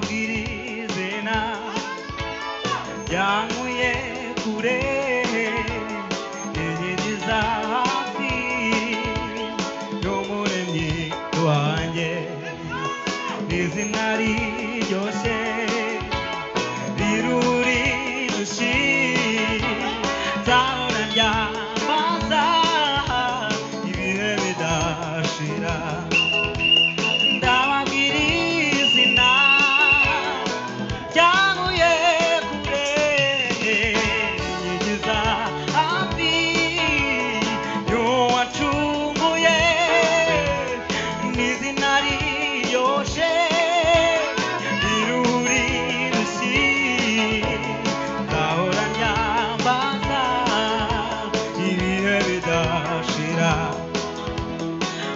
ndababwirizena yankuye kure inyigiza hafi y'umuremyi wanjye izina riryoshe riruri dushi zahora ryambaza ibihe bidashira ndababwirizina yankuye kure inyigiza hafi y'uwacunguye n'izina riryoshe riruri dushi zahora ryambaza ibihe bidashira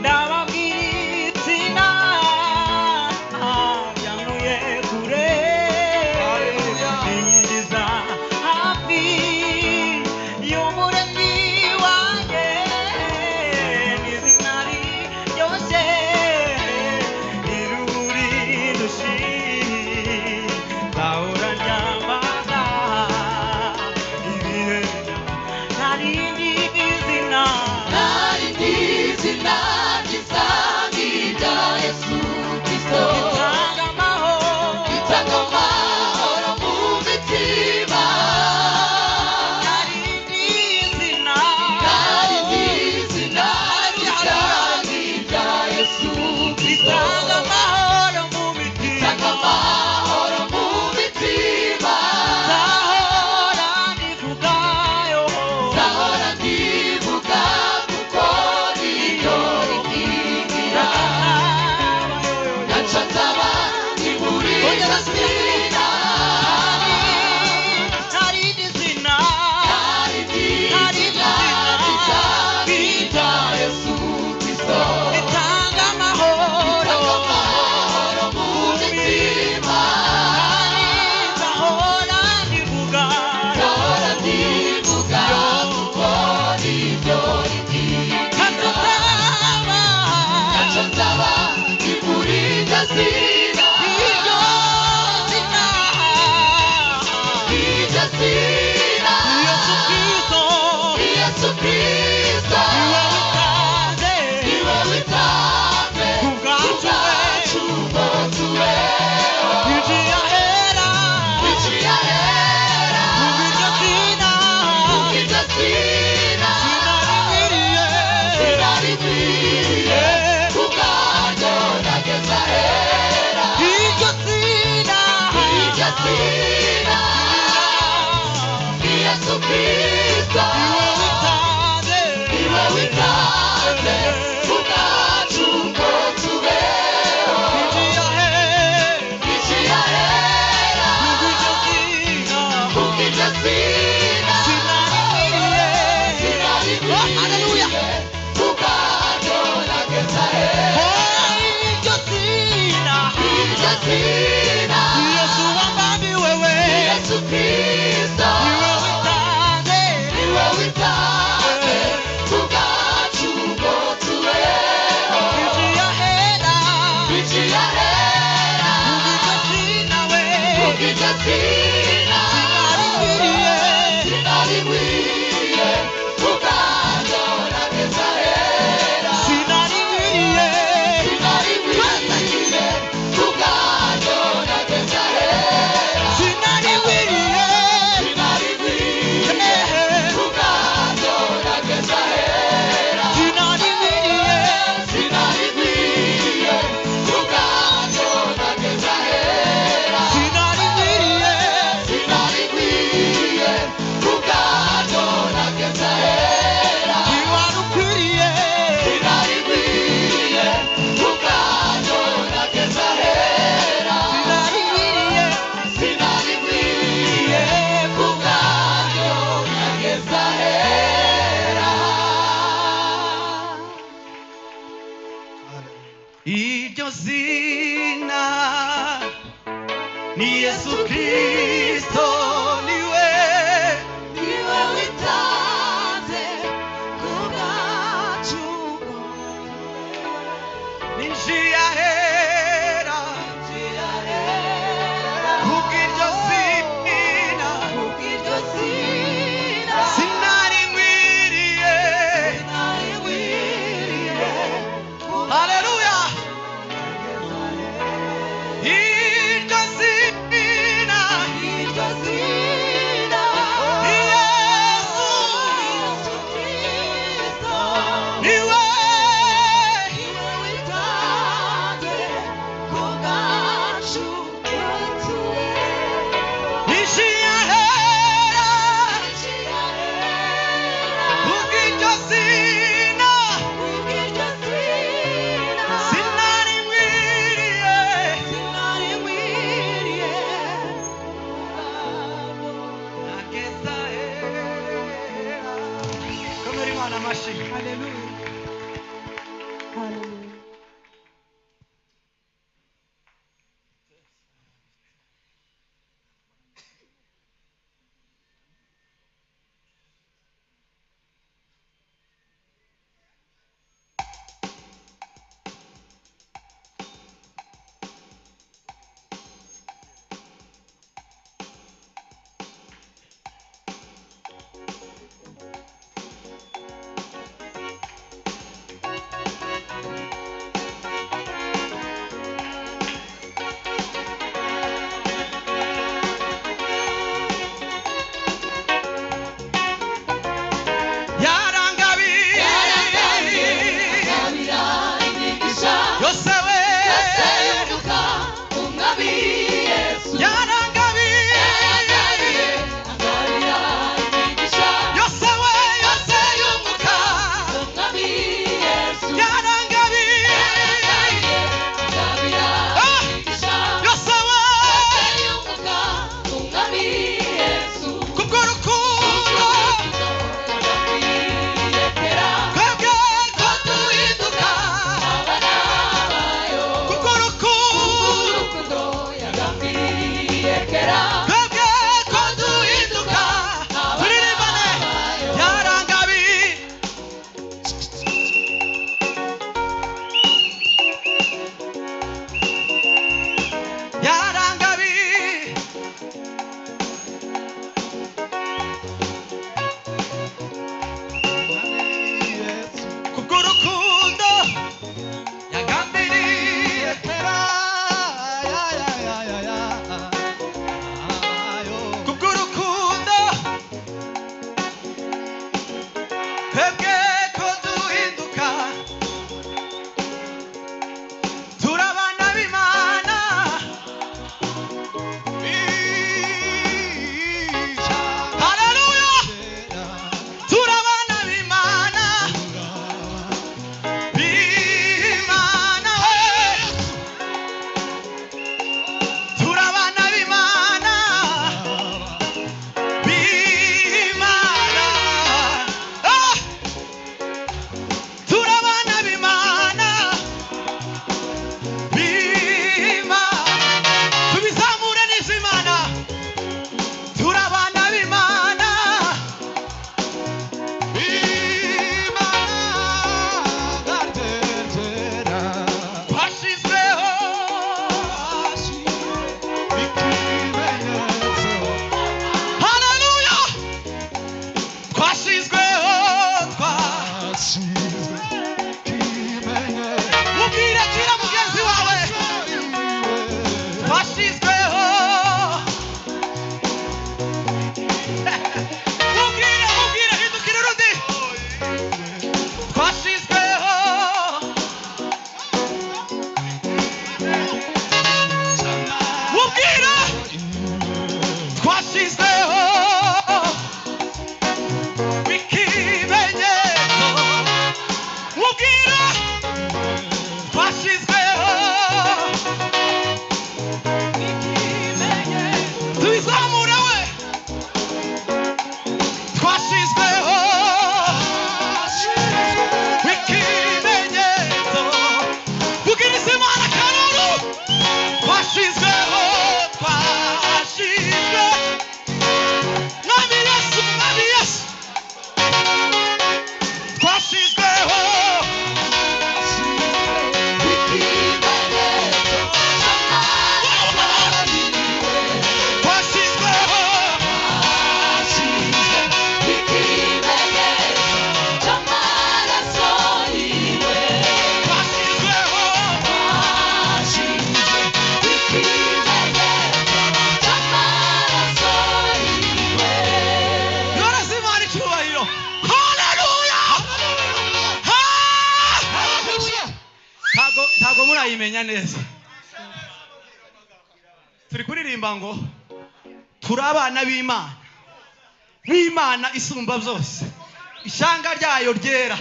ndababwirizina yankuye kure inyigiza hafi y'umuremyi wanjye n'izina riryoshe riruri dushi zahora ryambaza ibihe narindi izina Izina gisangi rya Yesu Kristo itanga amahoro itanga amahoro mu mitima narindi izina izina gisangi rya Yesu Kristo itanga amahoro mu mitima itanga amahoro mu mitima zahora ndivugayo zahora ndivuga kuko niyo rikingira naco nzaba nkimuriza zina narindi izina izina gisangi rya Yesu Kristo itanga amahoro amahoro mu mitima zahora ndivuga zahora ndivuga kuko niyo rikingira naco nzaba nkimuriza zina iryo zina iryo zina Yesu Kristo Yesu Kristo niwe witanze niwe witanze kubwacu ngo tubeho igihe ahera iciye ahera iryo zina iryo zina sinarikwiriye sinarikwiriye kubwaryo nageze ahera iryo zina iryo zina Yesu Kristo niwe witanze niwe witanze kubwacu ngo tubeho iciye ahera iryo zina sinarikwiriye kubwaryo nageze ahera iryo zina Yesu Kristo niwe witanze kubwacu ngo tubeho iciye ahera iryo zina sinarikwiriye kubwaryo nageze ahera sinarikwiriye kubwaryo nageze ahera sinarikwiriye kubwaryo nageze ahera sinarikwiriye kubwaryo nageze ahera sinarikwiriye kubwaryo nageze ahera sinarikwiriye kubwaryo nageze ahera sinarikwiriye kubwaryo nageze ahera iryo zina ni Yesu Kristo niwe muzayimenya neza. Turi kuririmba ngo turi abana b'Imana, n'Imana isumba byose, ishanga ryayo ryera,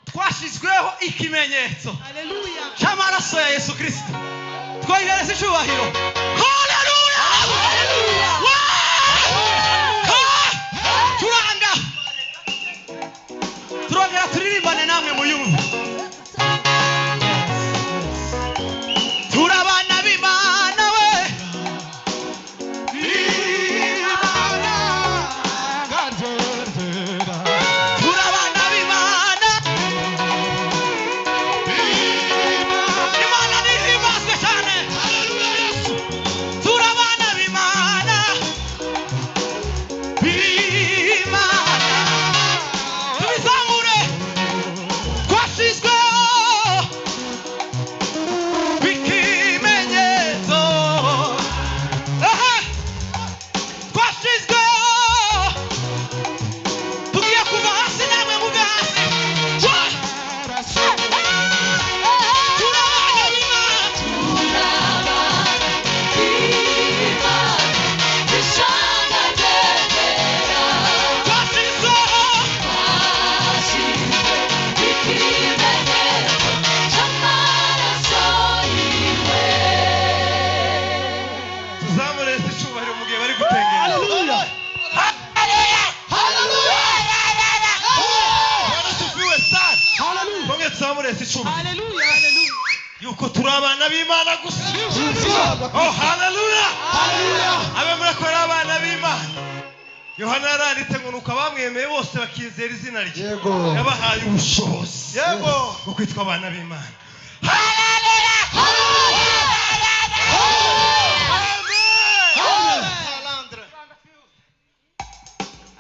twashizweho ikimenyetso cy'amaraso ya Yesu Kristo. Twohereza icyubahiro. Haleluya! Turanga turongera turirimbane namwe muyumve. Turabana b'Imana we, turabana b'Imana, Imana nihimazwe cyane. Turabana b'Imana, b'Imana, tubizamure, twashizweho ikimenyetso, twashizweho, tugiye kuva hasi namwe muve hasi. Turabana b'Imana, tuzamure icyubahiro mu gihe bari gutengera. Barasufiwe sana. Bonge tuzamure icyubahiro yuko turi abana b'Imana gusa. Oh haleluya! Abe murakora abana b'Imana. Yohana yaranditse ngo nuko abamwemeye bose bakizera izina rye, yabahaye ubushobozi bwo kwitwa abana b'Imana.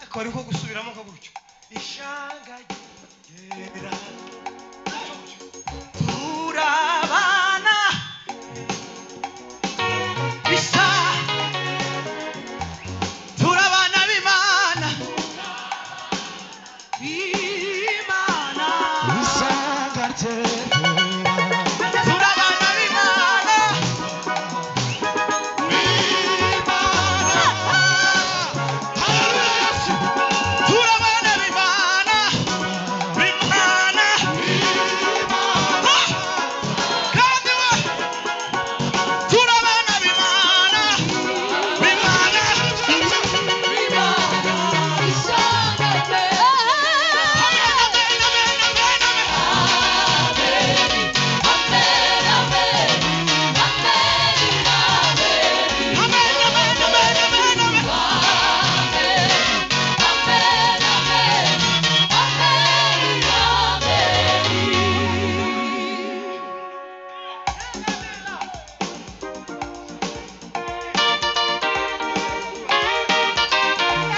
Ariko ariko gusubiramo ko gutyo ishanga ryera, turabana bisa, turabana b'Imana, b'Imana, turabana b'Imana, turabana b'Imana, b'Imana, kandi we turabana b'Imana, b'Imana,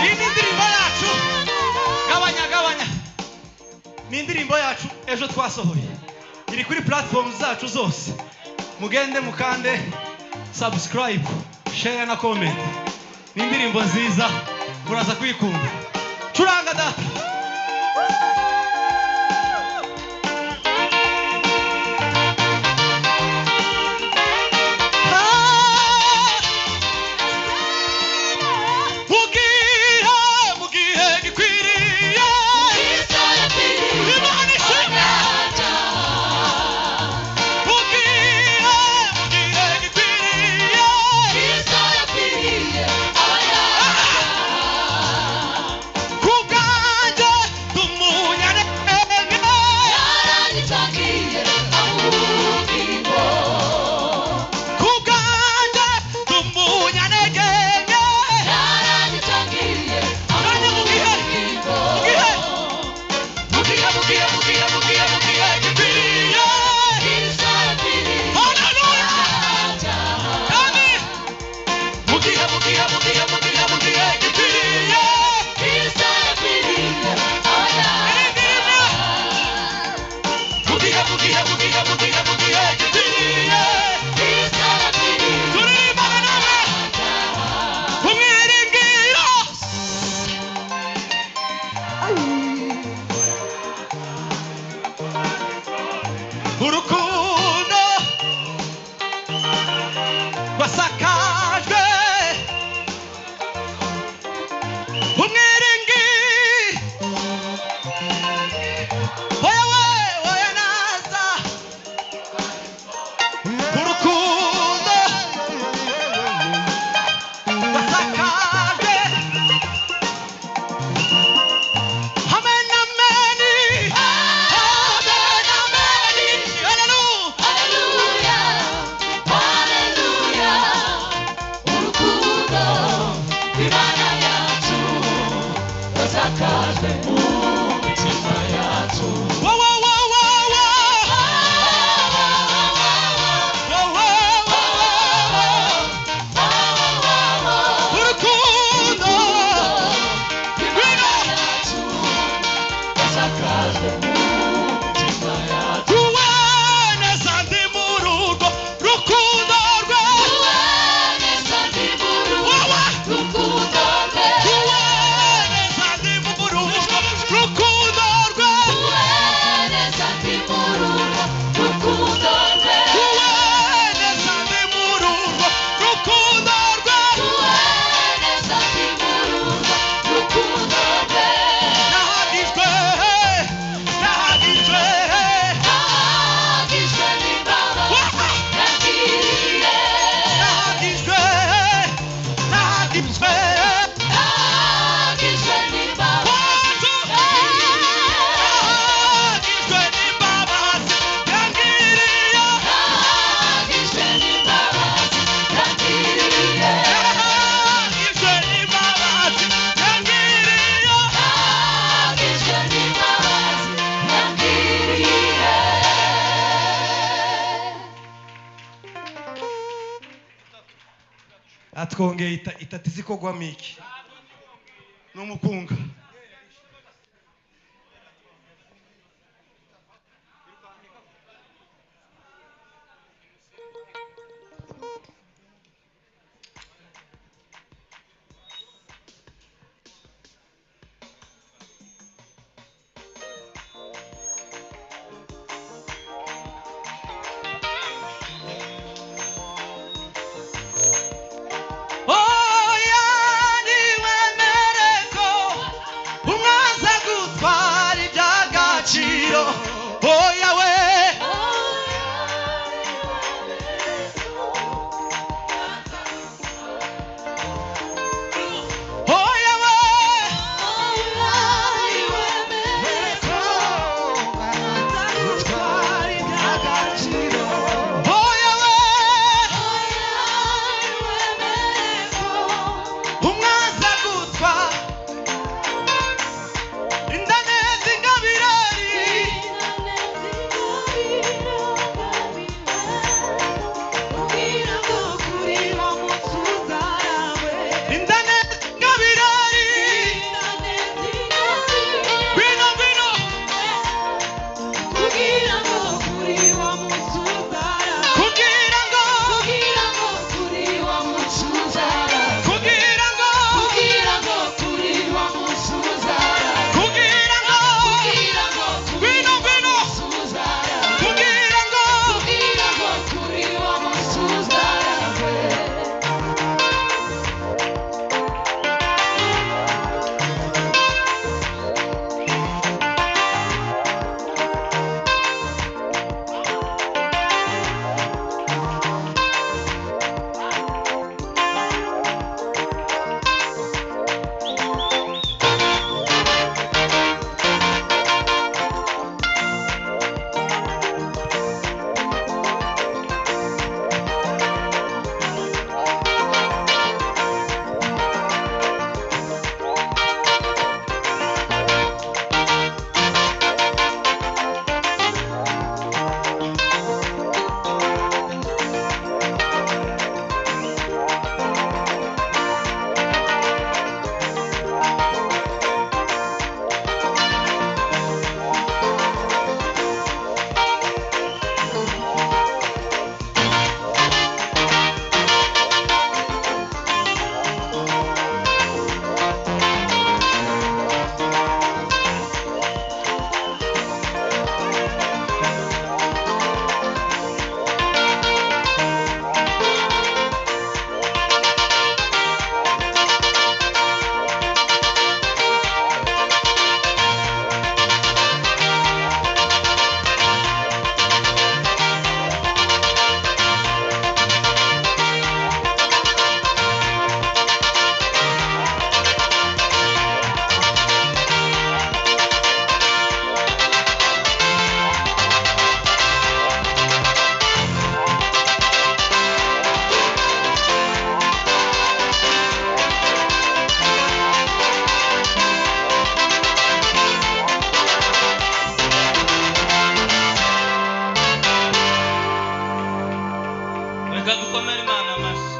iyi ni indirimbo yacu. Gabanya ni indirimbo yacu ejo twasohoye, iri kuri platform zacu zose. Mugende mukande subscribe, share na comment. Ni indirimbo nziza, muraza kwikunda. Curanga data. Mugihe gikwiriye, Imana ishimwe. Mugihe gikwiriye, kubwanjye wasakajwe umwiringi oya naza urukundo wasakajwe amen ameni amen ameni haleluya Haleluya, urukundo rw'Imana yacu rusakajwe mu mitima yacu. Wow, wow, wow, wow, wow. Wow, wow, wow, wow. Urukundo rw'Imana yacu rusakajwe mu mitima yacu. tuweneza ndi mu rugo rukundo rwe Tuweneza ndi mu rugo rukundo rwe. tuweneza ndi mu rugo rukundo rwe Tuweneza ndi mu rugo rukundo rwe. tuweneza ndi mu rugo rukundo rwe Tuweneza ndi mu rugo rukundo rwe. nahagijwe nahagijwe Nahagijwe n'imbabazi yagiriye. nahagijwe nahagijwe Nahagijwe n'imbabazi nahagijwe n'imbabazi yangiriye Nahagijwe n'imbabazi yagiriye. nahagijwe n'imbabazi yangiriye Nahagijwe n'imbabazi yagiriye. atwongeye itatu izikogwamo iki n'umukunga oya niwemereko reka dukomere Imana amashyi.